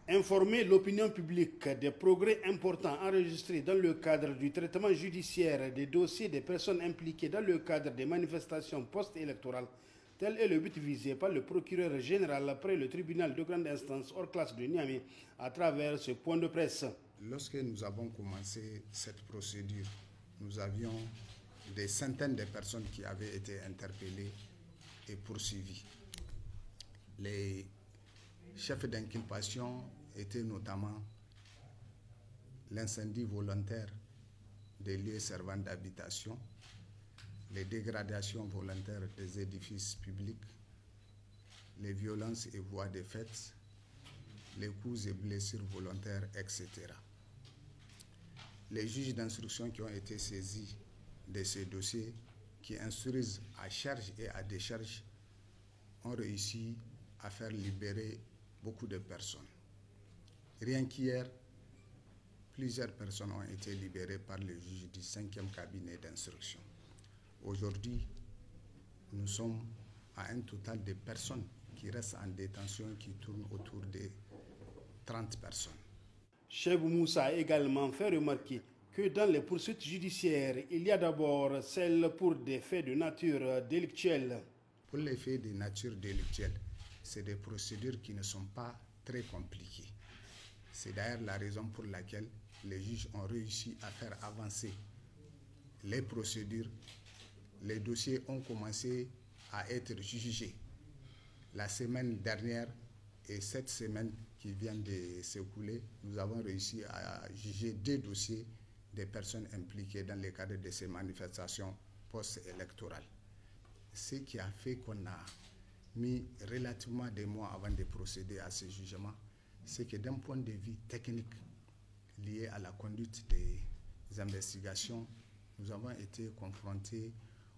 Informer l'opinion publique des progrès importants enregistrés dans le cadre du traitement judiciaire des dossiers des personnes impliquées dans le cadre des manifestations post-électorales, tel est le but visé par le procureur général après le tribunal de grande instance hors classe de Niamey à travers ce point de presse. Lorsque nous avons commencé cette procédure, nous avions des centaines de personnes qui avaient été interpellées et poursuivies. Les chefs d'inculpation étaient notamment l'incendie volontaire des lieux servant d'habitation, les dégradations volontaires des édifices publics, les violences et voies de fait, les coups et blessures volontaires, etc. Les juges d'instruction qui ont été saisis de ces dossiers, qui instruisent à charge et à décharge, ont réussi à faire libérer beaucoup de personnes. Rien qu'hier, plusieurs personnes ont été libérées par le juge du 5e cabinet d'instruction. Aujourd'hui, nous sommes à un total de personnes qui restent en détention qui tournent autour de 30 personnes. Chebou Moussa a également fait remarquer que dans les poursuites judiciaires, il y a d'abord celles pour des faits de nature délictuelle. Pour les faits de nature délictuelle, c'est des procédures qui ne sont pas très compliquées. C'est d'ailleurs la raison pour laquelle les juges ont réussi à faire avancer les procédures. Les dossiers ont commencé à être jugés la semaine dernière et cette semaine qui vient de s'écouler, nous avons réussi à juger 2 dossiers des personnes impliquées dans le cadre de ces manifestations post-électorales. Ce qui a fait qu'on a mis relativement des mois avant de procéder à ce jugement, c'est que d'un point de vue technique lié à la conduite des investigations, nous avons été confrontés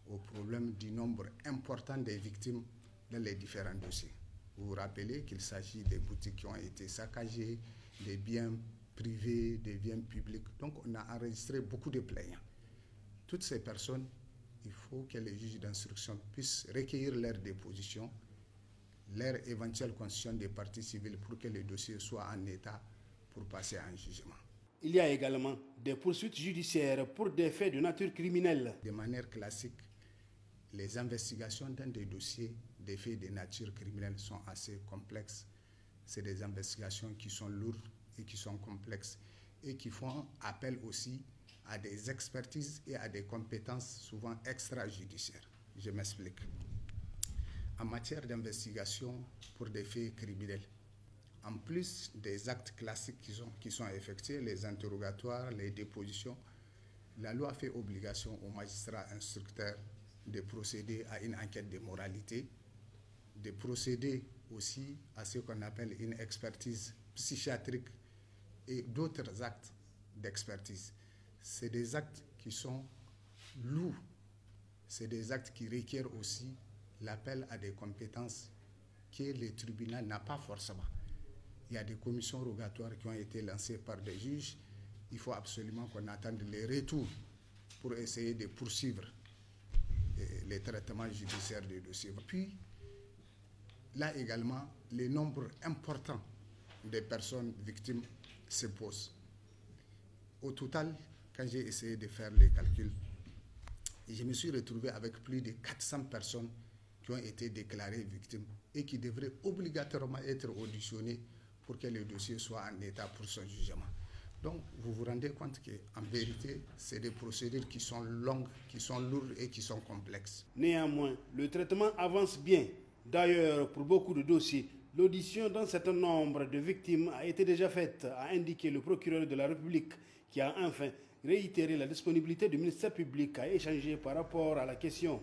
au problème du nombre important des victimes dans les différents dossiers. Vous vous rappelez qu'il s'agit des boutiques qui ont été saccagées, des biens privés, des biens publics. Donc on a enregistré beaucoup de plaignants. Toutes ces personnes, il faut que les juges d'instruction puissent recueillir leurs dépositions, leur éventuelle constitution des parties civiles pour que les dossiers soient en état pour passer à un jugement. Il y a également des poursuites judiciaires pour des faits de nature criminelle. De manière classique, les investigations dans des dossiers des faits de nature criminelle sont assez complexes. C'est des investigations qui sont lourdes et qui sont complexes et qui font appel aussi à des expertises et à des compétences souvent extrajudiciaires. Je m'explique. En matière d'investigation pour des faits criminels, en plus des actes classiques qui sont effectués, les interrogatoires, les dépositions, la loi fait obligation aux magistrats instructeurs de procéder à une enquête de moralité, de procéder aussi à ce qu'on appelle une expertise psychiatrique et d'autres actes d'expertise. C'est des actes qui sont lourds, c'est des actes qui requièrent aussi l'appel à des compétences que le tribunal n'a pas forcément. Il y a des commissions rogatoires qui ont été lancées par des juges. Il faut absolument qu'on attende les retours pour essayer de poursuivre les traitements judiciaires des dossiers. Puis, là également, le nombre important de personnes victimes se pose. Au total, quand j'ai essayé de faire les calculs, je me suis retrouvé avec plus de 400 personnes qui ont été déclarées victimes et qui devraient obligatoirement être auditionnées pour que le dossier soit en état pour son jugement. Donc, vous vous rendez compte qu'en vérité, c'est des procédures qui sont longues, qui sont lourdes et qui sont complexes. Néanmoins, le traitement avance bien. D'ailleurs, pour beaucoup de dossiers, l'audition d'un certain nombre de victimes a été déjà faite, a indiqué le procureur de la République, qui a enfin réitéré la disponibilité du ministère public à échanger par rapport à la question.